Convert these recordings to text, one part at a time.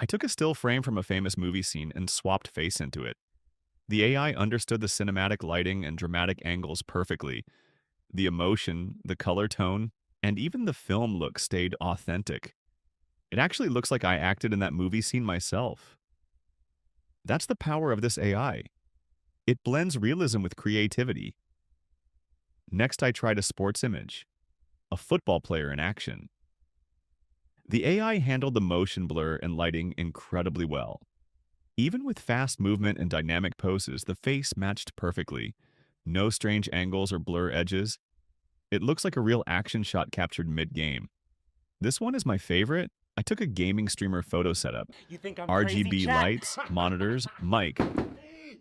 I took a still frame from a famous movie scene and swapped face into it. The AI understood the cinematic lighting and dramatic angles perfectly. The emotion, the color tone, and even the film look stayed authentic. It actually looks like I acted in that movie scene myself. That's the power of this AI. It blends realism with creativity. Next, I tried a sports image, a football player in action. The AI handled the motion blur and lighting incredibly well. Even with fast movement and dynamic poses, the face matched perfectly. No strange angles or blur edges. It looks like a real action shot captured mid-game. This one is my favorite. I took a gaming streamer photo setup, You think I'm crazy, RGB chat? lights, monitors, mic, You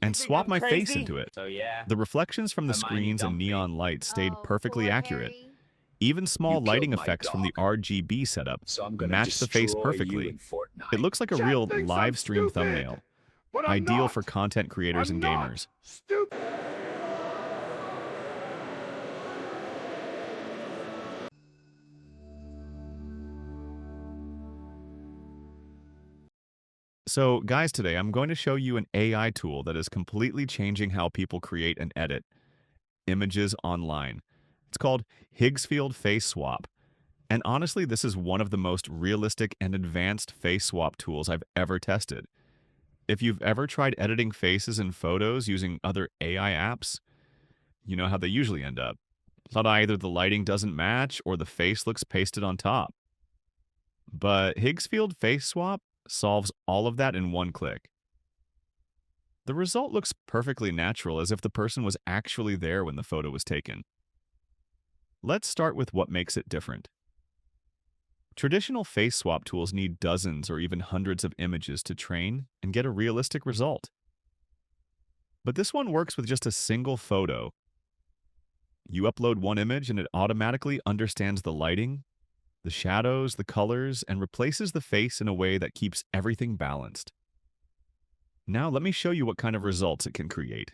and think swapped I'm my face crazy? into it. So yeah, The reflections from the my mind screens and dumped me. neon lights stayed Oh, perfectly poor accurate. Harry. Even You small killed lighting my effects from the dog, RGB setup so I'm gonna matched the face destroy you perfectly. in It Fortnite. looks like a Chat real thinks I'm live stream stupid, thumbnail, but I'm ideal for not. content creators I'm and not gamers. stupid. So, guys, today I'm going to show you an AI tool that is completely changing how people create and edit images online. It's called Higgsfield Face Swap. And honestly, this is one of the most realistic and advanced face swap tools I've ever tested. If you've ever tried editing faces in photos using other AI apps, you know how they usually end up. But either the lighting doesn't match or the face looks pasted on top. But Higgsfield Face Swap solves all of that in one click. The result looks perfectly natural, as if the person was actually there when the photo was taken. Let's start with what makes it different. Traditional face swap tools need dozens or even hundreds of images to train and get a realistic result. But this one works with just a single photo. You upload one image and it automatically understands the lighting, the shadows, the colors, and replaces the face in a way that keeps everything balanced. Now let me show you what kind of results it can create.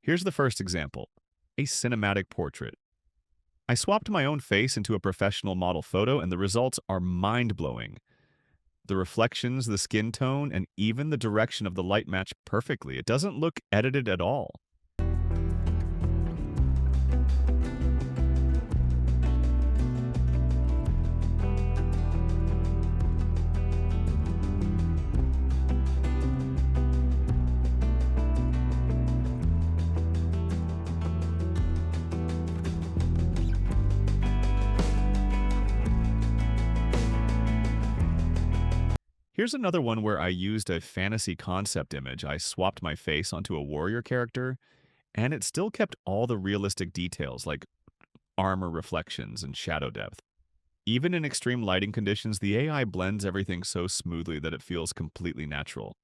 Here's the first example, a cinematic portrait. I swapped my own face into a professional model photo and the results are mind-blowing. The reflections, the skin tone, and even the direction of the light match perfectly. It doesn't look edited at all. Here's another one where I used a fantasy concept image. I swapped my face onto a warrior character, and it still kept all the realistic details like armor reflections and shadow depth. Even in extreme lighting conditions, the AI blends everything so smoothly that it feels completely natural.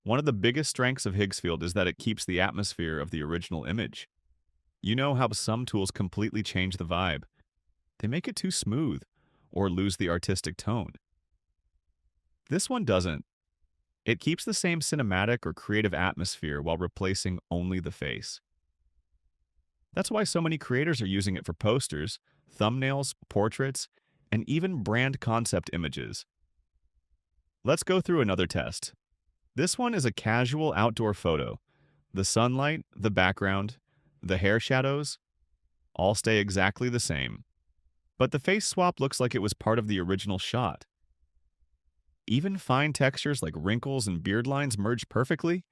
One of the biggest strengths of Higgsfield is that it keeps the atmosphere of the original image. You know how some tools completely change the vibe. They make it too smooth or lose the artistic tone. This one doesn't. It keeps the same cinematic or creative atmosphere while replacing only the face. That's why so many creators are using it for posters, thumbnails, portraits, and even brand concept images. Let's go through another test. This one is a casual outdoor photo. The sunlight, the background, the hair shadows, all stay exactly the same. But the face swap looks like it was part of the original shot. Even fine textures like wrinkles and beard lines merge perfectly.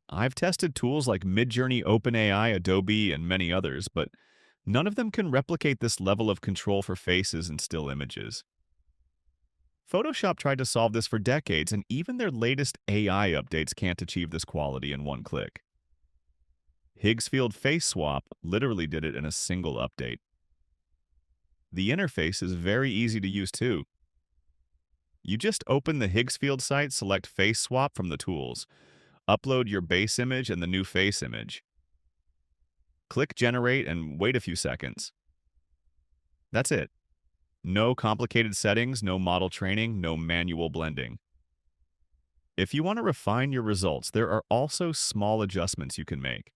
I've tested tools like Midjourney, OpenAI, Adobe, and many others, but none of them can replicate this level of control for faces and still images. Photoshop tried to solve this for decades, and even their latest AI updates can't achieve this quality in one click. Higgsfield Face Swap literally did it in a single update. The interface is very easy to use too. You just open the Higgsfield site, select Face Swap from the tools, upload your base image and the new face image. Click Generate and wait a few seconds. That's it. No complicated settings, no model training, no manual blending. If you want to refine your results, there are also small adjustments you can make.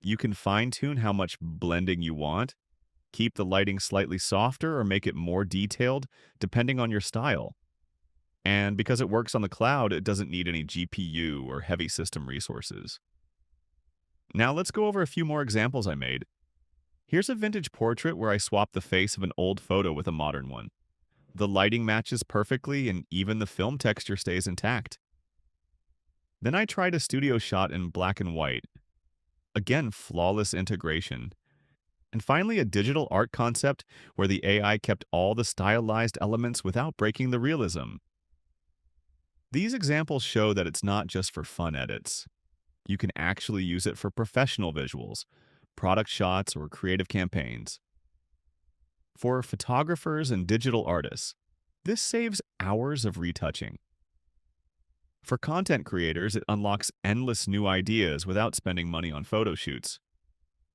You can fine-tune how much blending you want, keep the lighting slightly softer or make it more detailed, depending on your style. And because it works on the cloud, it doesn't need any GPU or heavy system resources. Now let's go over a few more examples I made. Here's a vintage portrait where I swapped the face of an old photo with a modern one. The lighting matches perfectly and even the film texture stays intact. Then I tried a studio shot in black and white. Again, flawless integration. And finally, a digital art concept where the AI kept all the stylized elements without breaking the realism. These examples show that it's not just for fun edits. You can actually use it for professional visuals, product shots, or creative campaigns. For photographers and digital artists, this saves hours of retouching. For content creators, it unlocks endless new ideas without spending money on photo shoots.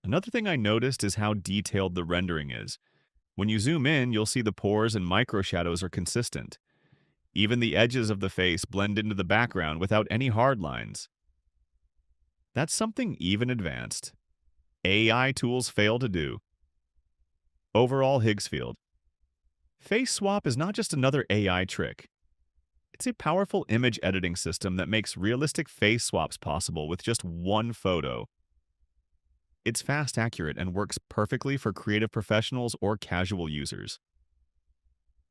Another thing I noticed is how detailed the rendering is. When you zoom in, you'll see the pores and micro shadows are consistent. Even the edges of the face blend into the background without any hard lines. That's something even advanced AI tools fail to do. Overall, Higgsfield Face Swap is not just another AI trick. It's a powerful image editing system that makes realistic face swaps possible with just one photo. It's fast, accurate, and works perfectly for creative professionals or casual users.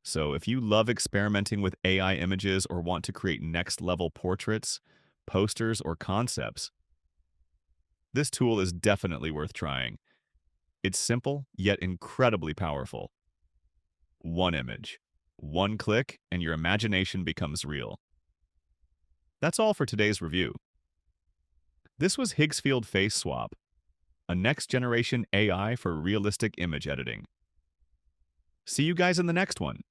So if you love experimenting with AI images or want to create next-level portraits, posters, or concepts, this tool is definitely worth trying. It's simple, yet incredibly powerful. One image, one click, and your imagination becomes real. That's all for today's review. This was Higgsfield Face Swap, a next-generation AI for realistic image editing. See you guys in the next one.